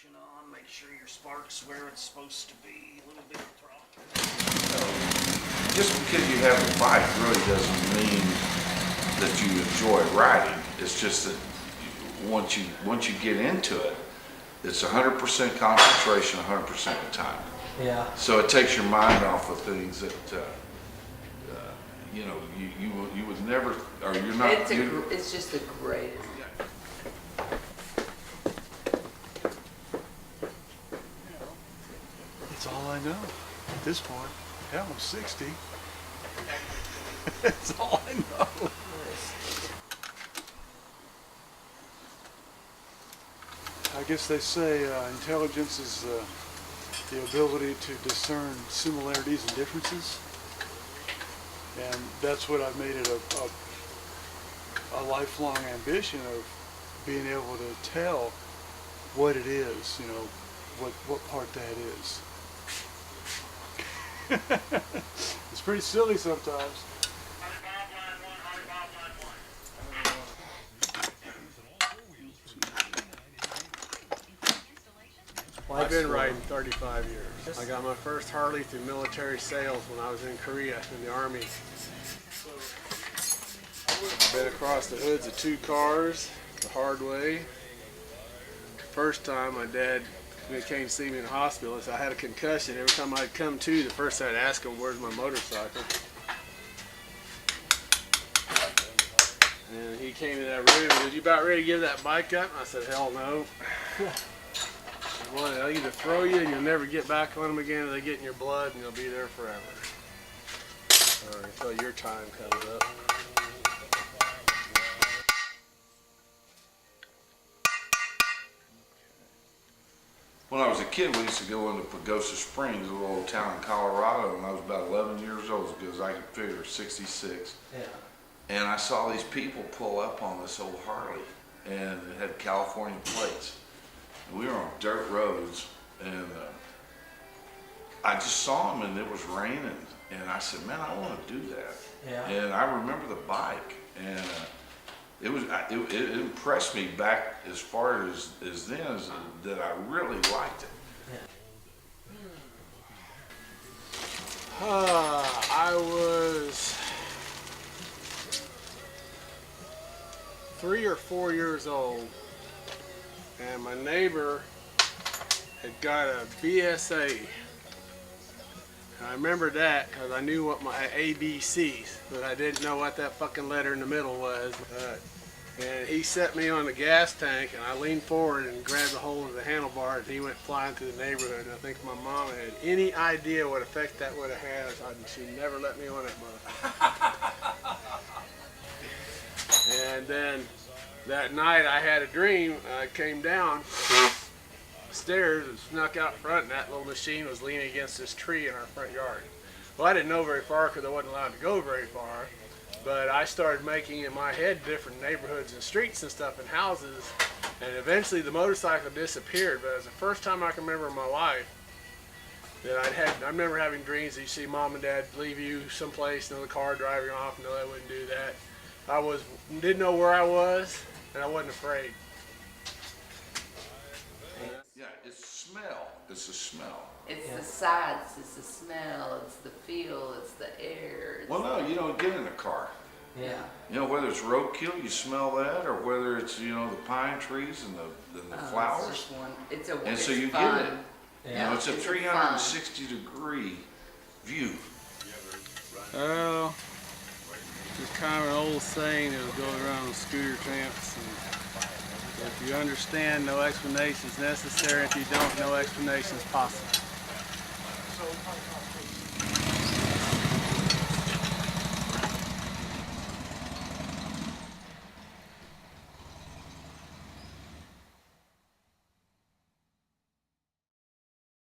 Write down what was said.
ignition on, make sure your spark's where it's supposed to be, a little bit of throttle. Just because you have a bike really doesn't mean that you enjoy riding. It's just that once you get into it, it's 100% concentration 100% of the time. Yeah. So it takes your mind off of things that you know you would never, or you're not. It's just the greatest. That's all I know at this point. Hell, I'm 60. That's all I know. I guess they say intelligence is the ability to discern similarities and differences. And that's what I've made it a lifelong ambition of being able to tell what it is, you know, what part that is. It's pretty silly sometimes. Well, I've been riding 35 years. I got my first Harley through military sales when I was in Korea in the Army. I've been across the hoods of 2 cars the hard way. First time my dad came to see me in the hospital, I had a concussion. Every time I'd come to, the first thing I'd ask him, where's my motorcycle? And he came in that room and said, you about ready to give that bike up? I said, hell no. Well, they'll either throw you and you'll never get back on them again, or they get in your blood and you'll be there forever. Or until your time comes up. When I was a kid, we used to go into Pagosa Springs, a little town in Colorado, and I was about 11 years old, because I could figure 66. Yeah. And I saw these people pull up on this old Harley, and it had California plates. And we were on dirt roads, and I just saw them, and it was raining, and I said, man, I want to do that. Yeah. And I remember the bike, and it impressed me back as far as then, that I really liked it. I was 3 or 4 years old, and my neighbor had got a BSA. And I remember that because I knew what my ABCs, but I didn't know what that fucking letter in the middle was. And he set me on the gas tank, and I leaned forward and grabbed a hold of the handlebar, and he went flying through the neighborhood. And I think my mom had any idea what effect that would have had. She never let me on that motherfucker. And then that night I had a dream. I came down the stairs and snuck out front, and that little machine was leaning against this tree in our front yard. Well, I didn't know very far because I wasn't allowed to go very far. But I started making in my head different neighborhoods and streets and stuff and houses, and eventually the motorcycle disappeared. But it was the first time I can remember in my life that I remember having dreams that you see mom and dad leave you someplace, and the car driving off. No, they wouldn't do that. Didn't know where I was, and I wasn't afraid. Yeah, it's smell. It's the smell. It's the sights, it's the smell, it's the feel, it's the air. Well, no, you don't get in a car. Yeah. You know, whether it's roadkill, you smell that, or whether it's, you know, the pine trees and the flowers. It's just one. It's and so you fun. get it. Yeah. You know, it's a 360-degree view. Well, it's kind of an old saying that goes around with scooter tramps. And if you understand, no explanation is necessary. If you don't, no explanation is possible.